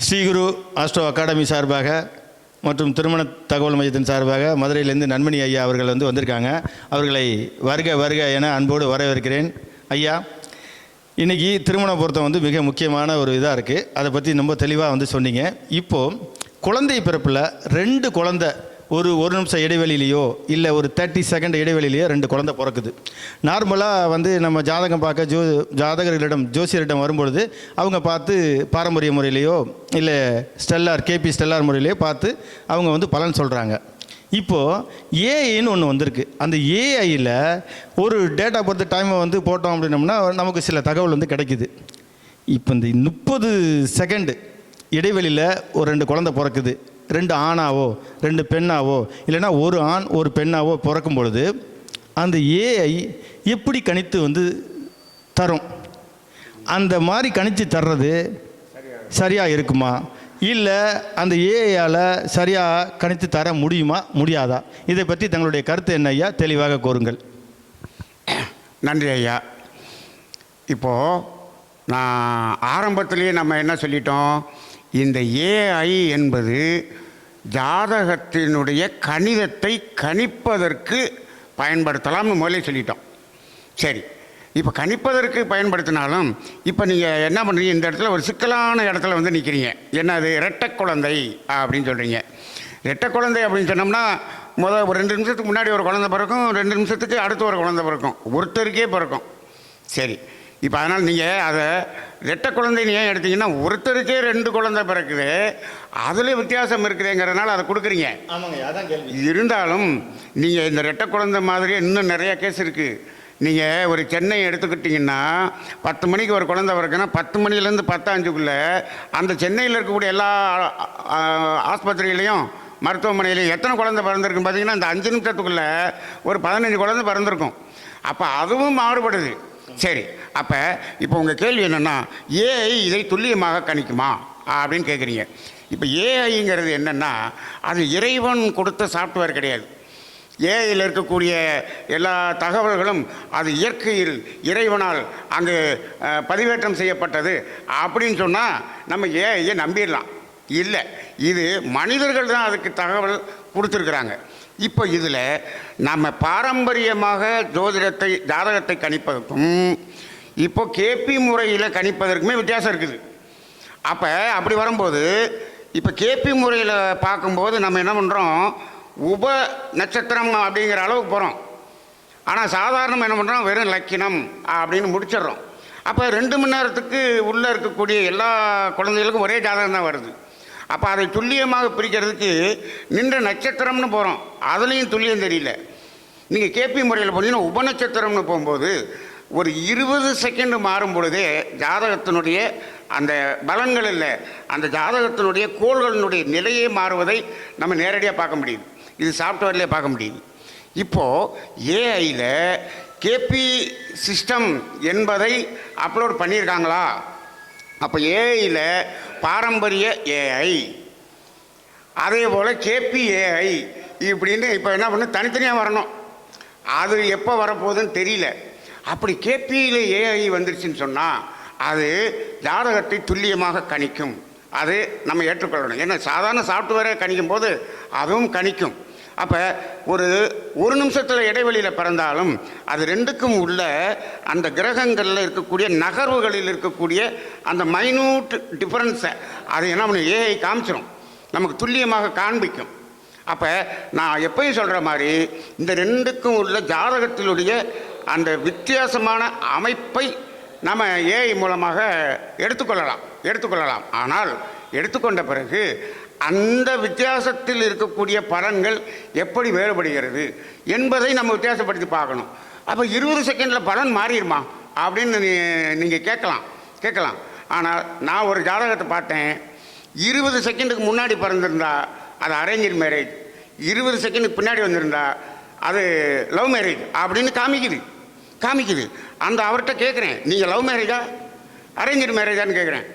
Sri Guru astro academy சார்பாக மற்றும் திருமண தகவல் மையத்தின் சார்பாக மதுரையிலேருந்து நன்மணி ஐயா அவர்கள் வந்திருக்காங்க. அவர்களை வருக வருக என அன்போடு வரவேற்கிறேன். ஐயா, இன்றைக்கி திருமண பொருத்தம் மிக முக்கியமான ஒரு இதாக இருக்குது. அதை பற்றி ரொம்ப தெளிவாக சொன்னீங்க. இப்போது குழந்தை பிறப்பில் 2 குழந்தை ஒரு நிமிஷம் இடைவெளியிலையோ இல்லை ஒரு 30 செகண்ட் இடைவெளியிலையோ 2 குழந்தை பிறக்குது. நார்மலாக நம்ம ஜாதகம் பார்க்க ஜாதகர்களிடம் ஜோசியரிடம் வரும்பொழுது அவங்க பார்த்து பாரம்பரிய முறையிலையோ இல்லை கேபி ஸ்டெல்லார் முறையிலையோ பார்த்து அவங்க பலன் சொல்கிறாங்க. இப்போது ஏஐன்னு ஒன்று வந்திருக்கு. அந்த ஏஐயில் ஒரு டேட்டா பொறுத்த டைமை போட்டோம் அப்படின்னோம்னா நமக்கு சில தகவல் கிடைக்குது. இப்போ இந்த 30 செகண்டு இடைவெளியில் ஒரு 2 குழந்தை பிறக்குது. 2 ஆணாவோ 2 பெண்ணாவோ இல்லைன்னா ஒரு ஆண் ஒரு பெண்ணாவோ பிறக்கும் பொழுது அந்த ஏஐ எப்படி கணித்து தரும்? அந்த மாதிரி கணித்து தர்றது சரியாக இருக்குமா, இல்லை அந்த ஏஐயால் சரியாக கணித்து தர முடியுமா முடியாதா? இதை பற்றி தங்களுடைய கருத்து என்ன ஐயா, தெளிவாக கூறுங்கள். நன்றி ஐயா. இப்போது நான் ஆரம்பத்திலேயே நம்ம என்ன சொல்லிட்டோம், இந்த ஏஐ என்பது ஜாதகத்தினுடைய கணிதத்தை கணிப்பதற்கு பயன்படுத்தலாம்னு முதலே சொல்லிட்டோம். சரி, இப்போ கணிப்பதற்கு பயன்படுத்தினாலும் இப்போ நீங்கள் என்ன பண்ணுறீங்க, இந்த இடத்துல ஒரு சிக்கலான இடத்துல நிற்கிறீங்க. என்னது, இரட்டை குழந்தை அப்படின்னு சொல்கிறீங்க. இரட்டை குழந்தை அப்படின்னு சொன்னோம்னா ஒரு 2 நிமிஷத்துக்கு முன்னாடி ஒரு குழந்தை பிறக்கும், 2 நிமிஷத்துக்கு அடுத்து ஒரு குழந்தை பிறக்கும், ஒருத்தருக்கே பிறக்கும். சரி, இப்போ அதனால் நீங்கள் அதை ரெட்டை குழந்தைன்னு ஏன் எடுத்தீங்கன்னா ஒருத்தருக்கே 2 குழந்தை பிறக்குது, அதில் வித்தியாசம் இருக்குதுங்கிறதுனால அதை கொடுக்குறீங்க. இருந்தாலும் நீங்கள் இந்த ரெட்டை குழந்தை மாதிரியே இன்னும் நிறைய கேஸ் இருக்குது. நீங்கள் ஒரு சென்னை எடுத்துக்கிட்டிங்கன்னா 10 மணிக்கு ஒரு குழந்தை பிறக்குன்னா 10 மணிலேருந்து 10:05 அந்த சென்னையில் இருக்கக்கூடிய எல்லா ஆஸ்பத்திரியிலையும் மருத்துவமனையிலையும் எத்தனை குழந்தை பிறந்திருக்குன்னு பார்த்தீங்கன்னா இந்த 5 நிமிஷத்துக்குள்ளே ஒரு 15 குழந்தை பிறந்திருக்கும். அப்போ அதுவும் மாறுபடுது. சரி, அப்போ இப்போ உங்கள் கேள்வி என்னென்னா, ஏஐ இதை துல்லியமாக கணிக்குமா அப்படின்னு கேட்குறீங்க. இப்போ ஏஐங்கிறது என்னென்னா, அது இறைவன் கொடுத்த சாஃப்ட்வேர் கிடையாது. ஏஐயில் இருக்கக்கூடிய எல்லா தகவல்களும் அது இயற்கையில் இறைவனால் அங்கு பதிவேற்றம் செய்யப்பட்டது அப்படின்னு சொன்னால் நம்ம ஏஐயை நம்பிடலாம். இல்லை, இது மனிதர்கள் தான் அதுக்கு தகவல் கொடுத்துருக்குறாங்க. இப்போ இதில் நம்ம பாரம்பரியமாக ஜாதகத்தை கணிப்பதற்கும் இப்போ கேபி முறையில் கணிப்பதற்குமே வித்தியாசம் இருக்குது. அப்போ அப்படி வரும்போது இப்போ கேபி முறையில் பார்க்கும்போது நம்ம என்ன பண்ணுறோம், உப நட்சத்திரம் அப்படிங்கிற அளவுக்கு போகிறோம். ஆனால் சாதாரணமாக என்ன பண்ணுறோம், வெறும் லக்கினம் அப்படின்னு முடிச்சிடுறோம். அப்போ 2 மணி நேரத்துக்கு உள்ளே இருக்கக்கூடிய எல்லா குழந்தைகளுக்கும் ஒரே ஜாதகம் தான் வருது. அப்போ அதை துல்லியமாக பிரிக்கிறதுக்கு நின்ற நட்சத்திரம்னு போகிறோம், அதுலேயும் துல்லியம் தெரியல. நீங்கள் கேபி முறையில் போனீங்கன்னா உபநட்சத்திரம்னு போகும்போது ஒரு 20 செகண்டு மாறும் பொழுதே ஜாதகத்தினுடைய அந்த பலன்கள் இல்லை, அந்த ஜாதகத்தினுடைய கோள்களினுடைய நிலையே மாறுவதை நம்ம நேரடியாக பார்க்க முடியுது. இது சாஃப்ட்வேர்லேயே பார்க்க முடியுது. இப்போது ஏஐயில் கேபி சிஸ்டம் என்பதை அப்லோட் பண்ணியிருக்காங்களா? அப்போ ஏஐயில் பாரம்பரிய ஏஐ, அதே போல் கேபி ஏஐ இப்படின்னு இப்போ என்ன பண்ண தனித்தனியாக வரணும். அது எப்போ வரப்போகுதுன்னு தெரியல. அப்படி கேபியில் ஏஐ வந்துருச்சுன்னு சொன்னால் அது ஜாதகத்தை துல்லியமாக கணிக்கும். அது நம்ம ஏற்றுக்கொள்ளணும். ஏன்னா சாதாரண சாஃப்ட்வேரை கணிக்கும் போது அதுவும் கணிக்கும். அப்போ ஒரு நிமிஷத்தில் இடைவெளியில் பிறந்தாலும் அது 2க்கும் உள்ள அந்த கிரகங்களில் இருக்கக்கூடிய நகர்வுகளில் இருக்கக்கூடிய அந்த மைனூட் டிஃப்ரென்ஸை அது என்ன பண்ணி ஏஐ காமிச்சிடும், நமக்கு துல்லியமாக காண்பிக்கும். அப்போ நான் எப்பயும் சொல்கிற மாதிரி இந்த 2க்கும் உள்ள ஜாதகத்தினுடைய அந்த வித்தியாசமான அமைப்பை நம்ம ஏஐ மூலமாக எடுத்துக்கொள்ளலாம். ஆனால் எடுத்துக்கொண்ட பிறகு அந்த வித்தியாசத்தில் இருக்கக்கூடிய பலன்கள் எப்படி வேறுபடுகிறது என்பதை நம்ம வித்தியாசப்படுத்தி பார்க்கணும். அப்போ 20 செகண்டில் பலன் மாறிடுமா அப்படின்னு நீங்கள் கேட்கலாம். ஆனால் நான் ஒரு ஜாதகத்தை பார்த்தேன், 20 செகண்டுக்கு முன்னாடி பிறந்திருந்தா அது அரேஞ்சு மேரேஜ், 20 செகண்டுக்கு பின்னாடி வந்திருந்தா அது லவ் மேரேஜ் அப்படின்னு காமிக்குது. அந்த அவர்கிட்ட கேட்குறேன், நீங்கள் லவ் மேரேஜா அரேஞ்சு மேரேஜான்னு கேட்குறேன்.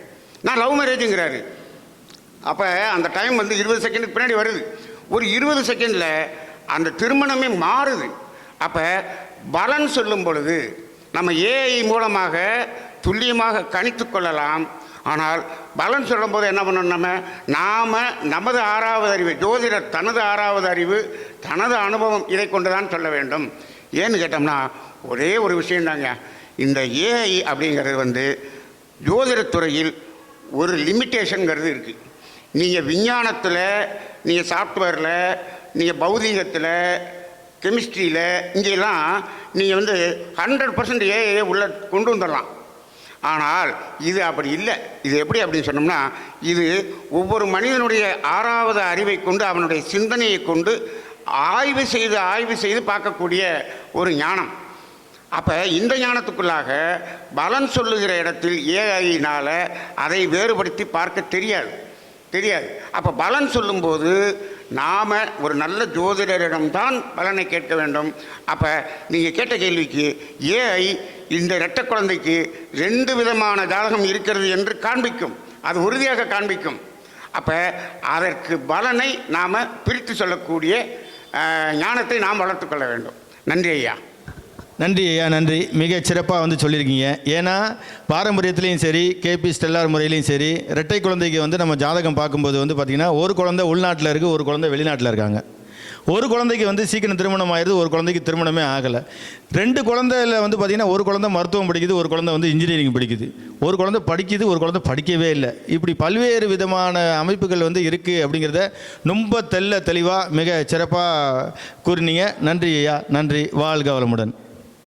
நான் லவ் மேரேஜுங்கிறாரு. அப்போ அந்த டைம் 20 செகண்டுக்கு பின்னாடி வருது. ஒரு 20 செகண்டில் அந்த திருமணமே மாறுது. அப்போ பலன் சொல்லும் பொழுது நம்ம ஏஐ மூலமாக துல்லியமாக கணித்து கொள்ளலாம். ஆனால் பலன் சொல்லும்போது என்ன பண்ணணும், நாம் நமது ஆறாவது அறிவு, ஜோதிடர் தனது ஆறாவது அறிவு, தனது அனுபவம், இதை கொண்டு தான் சொல்ல வேண்டும். ஏன்னு கேட்டோம்னா ஒரே ஒரு விஷயந்தாங்க, இந்த ஏஐ அப்படிங்கிறது ஜோதிடத்துறையில் ஒரு லிமிட்டேஷனுங்கிறது இருக்குது. நீங்கள் விஞ்ஞானத்தில், நீங்கள் சாஃப்ட்வேரில், நீங்கள் பௌதீகத்தில், கெமிஸ்ட்ரியில், இங்கெல்லாம் நீங்கள் 100% ஏஐ உள்ளே கொண்டு வந்துடலாம். ஆனால் இது அப்படி இல்லை. இது எப்படி அப்படின்னு சொன்னோம்னா, இது ஒவ்வொரு மனிதனுடைய ஆறாவது அறிவை கொண்டு, அவனுடைய சிந்தனையை கொண்டு ஆய்வு செய்து பார்க்கக்கூடிய ஒரு ஞானம். அப்போ இந்த ஞானத்துக்குள்ளாக பலன் சொல்லுகிற இடத்தில் ஏஐயினால் அதை வேறுபடுத்தி பார்க்க தெரியாது. அப்போ பலன் சொல்லும்போது நாம் ஒரு நல்ல ஜோதிடரிடம்தான் பலனை கேட்க வேண்டும். அப்போ நீங்கள் கேட்ட கேள்விக்கு ஏஐ இந்த இரட்டை குழந்தைக்கு 2 விதமான ஜாதகம் இருக்கிறது என்று காண்பிக்கும், அது உறுதியாக காண்பிக்கும். அப்போ அதற்கு பலனை நாம் பிரித்து சொல்லக்கூடிய ஞானத்தை நாம் வளர்த்துக்கொள்ள வேண்டும். நன்றி ஐயா. நன்றி ஐயா, நன்றி. மிக சிறப்பாக சொல்லியிருக்கீங்க. ஏன்னா பாரம்பரியத்துலேயும் சரி, கேபி ஸ்டெல்லார் முறையிலையும் சரி, இரட்டை குழந்தைக்கு நம்ம ஜாதகம் பார்க்கும்போது பார்த்திங்கன்னா ஒரு குழந்தை உள்நாட்டில் இருக்குது, ஒரு குழந்தை வெளிநாட்டில் இருக்காங்க. ஒரு குழந்தைக்கு சீக்கிரம் திருமணம் ஆயிடுது, ஒரு குழந்தைக்கு திருமணமே ஆகலை. 2 குழந்தையில் பார்த்திங்கன்னா ஒரு குழந்தை மருத்துவம் படிக்குது, ஒரு குழந்தை இன்ஜினியரிங் படிக்குது, ஒரு குழந்தை படிக்குது, ஒரு குழந்தை படிக்கவே இல்லை. இப்படி பல்வேறு விதமான அமைப்புகள் இருக்குது அப்படிங்கிறத ரொம்ப தெளிவாக மிக சிறப்பாக கூறினீங்க. நன்றி ஐயா, நன்றி. வாழ்க வளமுடன்.